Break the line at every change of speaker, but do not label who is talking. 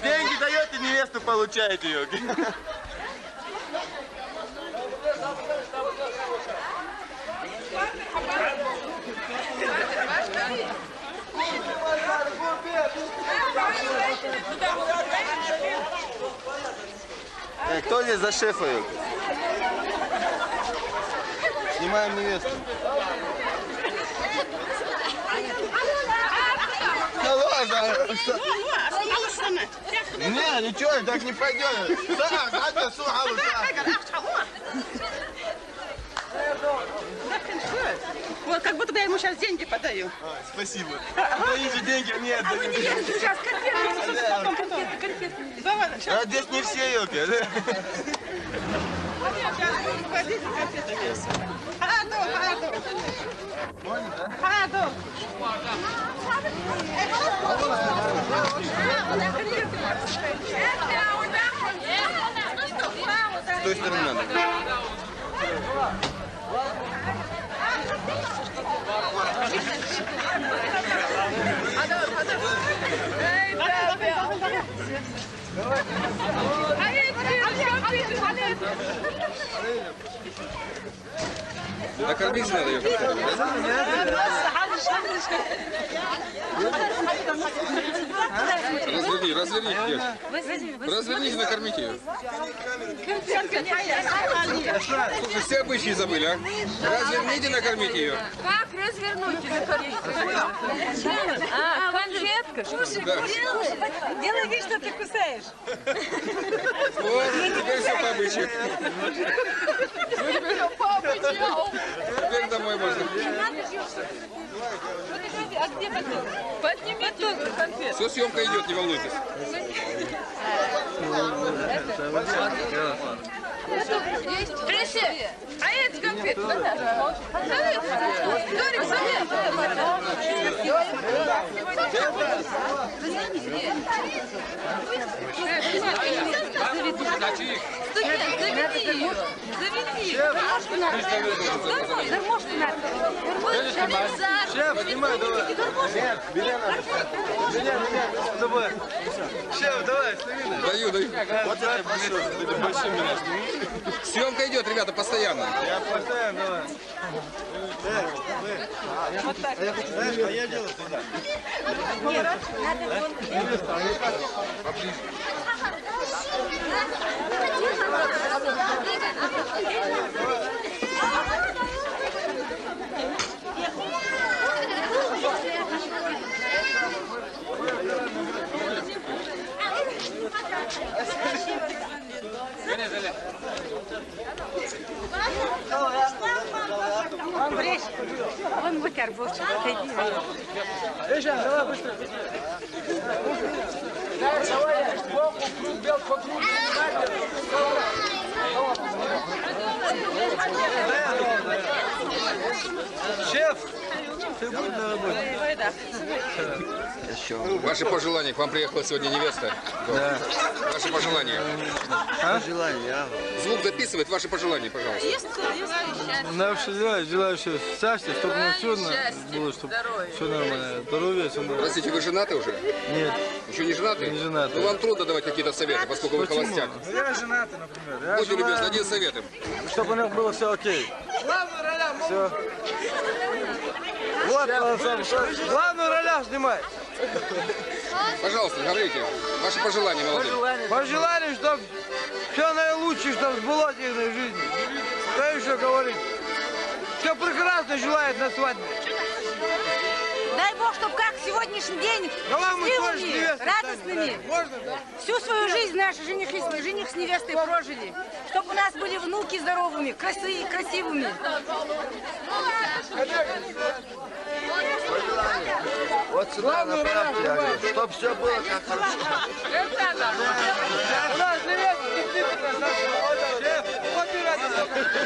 Деньги даете, невесту получаете, Йоги. Кто здесь за шефа, Йоги? Снимаем невесту. Не, ничего, так не пойдет.
Вот как будто я ему сейчас деньги подаю.
Спасибо. Мои же деньги мне отдают.
Сейчас конфеты.
А здесь не все, Йоки. С той стороны надо.
Накормить надо ее как-то, Разверните, накормите ее. Слушай, все обычаи забыли, а? Разверните, накормите ее.
Как развернуть и накормить? Конфетка. Слушай, делай вид, что ты кусаешь.
Вот, теперь все по обычаю. Теперь домой можно.
А где потом? Подними тоже конфет.
Все, съемка идет, не волнуйтесь.
Присядь. А это конфет. Дорик,
Шеф, снимай, давай. Нет, меня надо. Меня, давай. Шеф, давай, сними.
Даю.
Вот это большой меня сними.
Съемка идет, ребята, постоянно.
Я постоянно, давай. А я делаю туда.
Вон быкар был.
Эжан, давай быстро. Давай, сбоку, бел по кругу. Шеф, ты будешь на работе?
Ваши пожелания. К вам приехала сегодня невеста.
Да.
Ваши пожелания.
Пожелания.
Звук записывает. Ваши пожелания, пожалуйста.
На все желаю все счастья, чтобы у нас все было, чтобы все нормально. Здоровье, все нормально.
Простите, вы женаты уже?
Нет.
Еще не женаты?
Не женаты.
Ну, вам трудно давать какие-то советы, поскольку вы холостяк.
Я женатый, например.
Будьте любезны, один совет им.
Чтобы у них было все окей. Все. Вот, главную роля снимай.
Пожалуйста, говорите. Ваши пожелания, молодые.
Пожелаем, чтобы все наилучшее, чтобы сбылось в их жизни.
что говорить. Все прекрасно желает на свадьбе.
Дай Бог, чтобы как сегодняшний день счастливыми, радостными.
Можно, да?
Всю свою жизнь наши жених с невестой прожили. Чтобы у нас были внуки здоровыми, красивыми.
Вот сюда направьте, чтобы все было как хорошо.
У нас невеста действительно наша. Вот и радость.